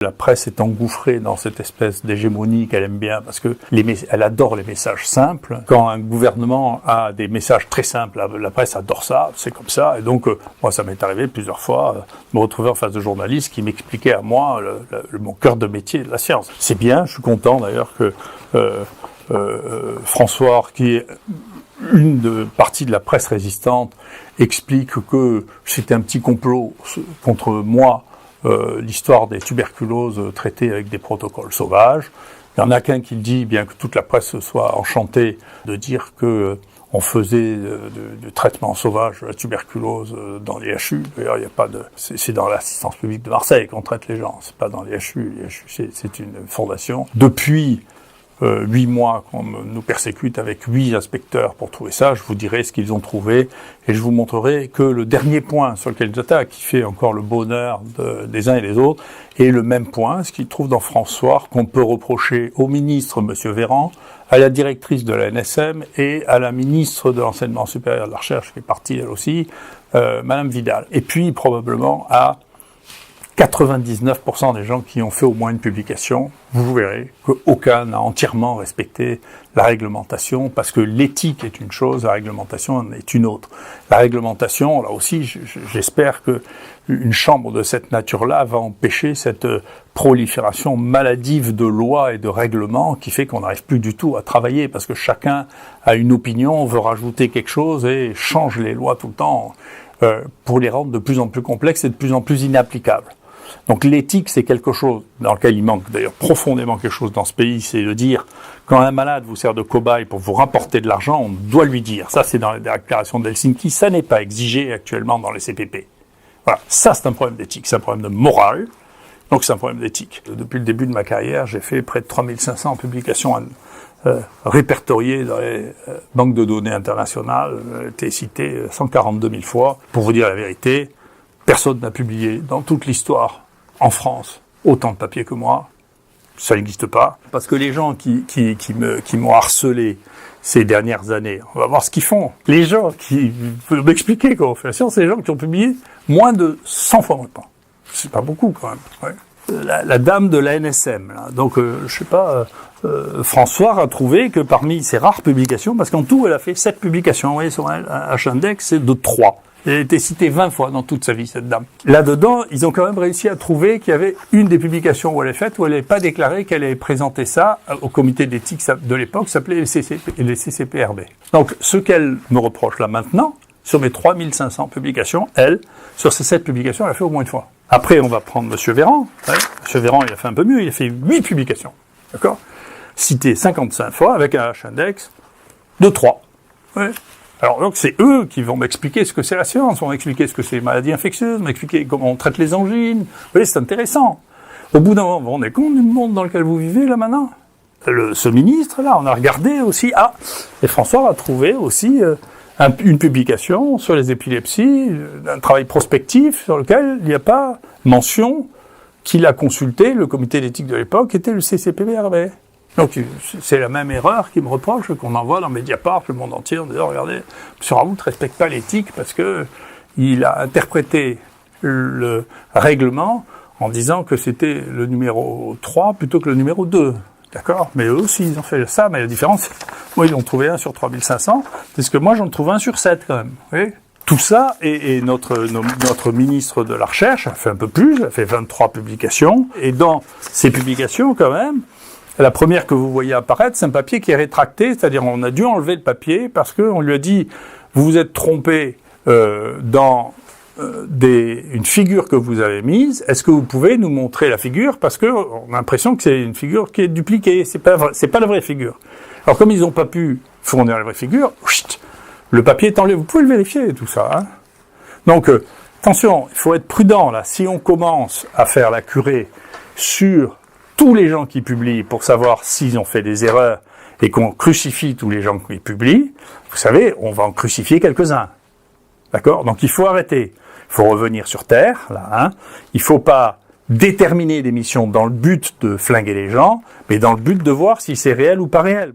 La presse est engouffrée dans cette espèce d'hégémonie qu'elle aime bien parce que elle adore les messages simples. Quand un gouvernement a des messages très simples, la presse adore ça, c'est comme ça. Et donc, moi, ça m'est arrivé plusieurs fois de me retrouver en face de journalistes qui m'expliquaient à moi mon cœur de métier de la science. C'est bien, je suis content d'ailleurs que François, qui est une partie de la presse résistante, explique que c'était un petit complot contre moi. L'histoire des tuberculoses traitées avec des protocoles sauvages. Il y en a qu'un qui le dit, bien que toute la presse soit enchantée de dire que on faisait du traitement sauvage de la tuberculose dans les HU. D'ailleurs, il y a pas de, c'est dans l'assistance publique de Marseille qu'on traite les gens. C'est pas dans les HU. Les HU, c'est une fondation. Depuis 8 mois qu'on nous persécute avec 8 inspecteurs pour trouver ça, je vous dirai ce qu'ils ont trouvé et je vous montrerai que le dernier point sur lequel ils attaquent, qui fait encore le bonheur des uns et des autres, est le même point, ce qu'ils trouvent dans François, qu'on peut reprocher au ministre, monsieur Véran, à la directrice de la NSM et à la ministre de l'Enseignement supérieur de la Recherche, qui est partie elle aussi, madame Vidal. Et puis probablement à 99% des gens qui ont fait au moins une publication, vous verrez qu'aucun n'a entièrement respecté la réglementation, parce que l'éthique est une chose, la réglementation en est une autre. La réglementation, là aussi, j'espère que une chambre de cette nature-là va empêcher cette prolifération maladive de lois et de règlements qui fait qu'on n'arrive plus du tout à travailler, parce que chacun a une opinion, veut rajouter quelque chose et change les lois tout le temps pour les rendre de plus en plus complexes et de plus en plus inapplicables. Donc l'éthique, c'est quelque chose dans lequel il manque d'ailleurs profondément quelque chose dans ce pays, c'est de dire, quand un malade vous sert de cobaye pour vous rapporter de l'argent, on doit lui dire. Ça, c'est dans la déclaration d'Helsinki, ça n'est pas exigé actuellement dans les CPP. Voilà, ça c'est un problème d'éthique, c'est un problème de morale, donc c'est un problème d'éthique. Depuis le début de ma carrière, j'ai fait près de 3500 publications répertoriées dans les banques de données internationales, été cité 142 000 fois. Pour vous dire la vérité, personne n'a publié dans toute l'histoire, en France, autant de papier que moi. Ça n'existe pas. Parce que les gens qui m'ont harcelé ces dernières années, on va voir ce qu'ils font. Les gens qui veulent m'expliquer comment on fait la science, c'est les gens qui ont publié moins de 100 fois moins de temps. C'est pas beaucoup, quand même. Ouais. La dame de la NSM, là. Donc, je sais pas, François a trouvé que parmi ses rares publications, parce qu'en tout, elle a fait 7 publications, vous voyez, sur H-Index, c'est de 3. Elle a été citée 20 fois dans toute sa vie, cette dame. Là-dedans, ils ont quand même réussi à trouver qu'il y avait une des publications où elle est faite, où elle n'avait pas déclaré qu'elle avait présenté ça au comité d'éthique de l'époque, qui s'appelait les CCPRB. Donc, ce qu'elle me reproche là maintenant, sur mes 3500 publications, elle, sur ces 7 publications, elle a fait au moins une fois. Après, on va prendre monsieur Véran. Ouais. Monsieur Véran, il a fait un peu mieux, il a fait 8 publications. D'accord? Cité 55 fois, avec un H-index de 3. Ouais. Alors donc c'est eux qui vont m'expliquer ce que c'est la science, vont m'expliquer ce que c'est les maladies infectieuses, m'expliquer comment on traite les angines. Vous voyez, c'est intéressant. Au bout d'un moment, vous vous rendez compte du monde dans lequel vous vivez là maintenant? Ce ministre là, on a regardé aussi, et François a trouvé aussi une publication sur les épilepsies, un travail prospectif sur lequel il n'y a pas mention qu'il a consulté le comité d'éthique de l'époque, qui était le CCPRB. Donc c'est la même erreur qui me reproche qu'on envoie dans Mediapart, le monde entier, en disant, regardez, M. Raoult ne respecte pas l'éthique parce que il a interprété le règlement en disant que c'était le numéro 3 plutôt que le numéro 2. D'accord? Mais eux aussi, ils ont fait ça, mais la différence, moi, ils ont trouvé 1 sur 3500, parce que moi, j'en trouve 1 sur 7 quand même. Vous voyez? Tout ça, et notre ministre de la Recherche a fait un peu plus, elle a fait 23 publications, et dans ces publications, quand même, la première que vous voyez apparaître, c'est un papier qui est rétracté, c'est-à-dire on a dû enlever le papier parce qu'on lui a dit « vous vous êtes trompé dans une figure que vous avez mise, est-ce que vous pouvez nous montrer la figure ?» Parce qu'on a l'impression que c'est une figure qui est dupliquée, c'est pas la vraie figure. Alors comme ils n'ont pas pu fournir la vraie figure, le papier est enlevé, vous pouvez le vérifier tout ça. Hein. Donc attention, il faut être prudent là, si on commence à faire la curée sur tous les gens qui publient pour savoir s'ils ont fait des erreurs et qu'on crucifie tous les gens qui publient, vous savez, on va en crucifier quelques-uns. D'accord? Donc il faut arrêter. Il faut revenir sur Terre, là, hein. Il faut pas déterminer des missions dans le but de flinguer les gens, mais dans le but de voir si c'est réel ou pas réel.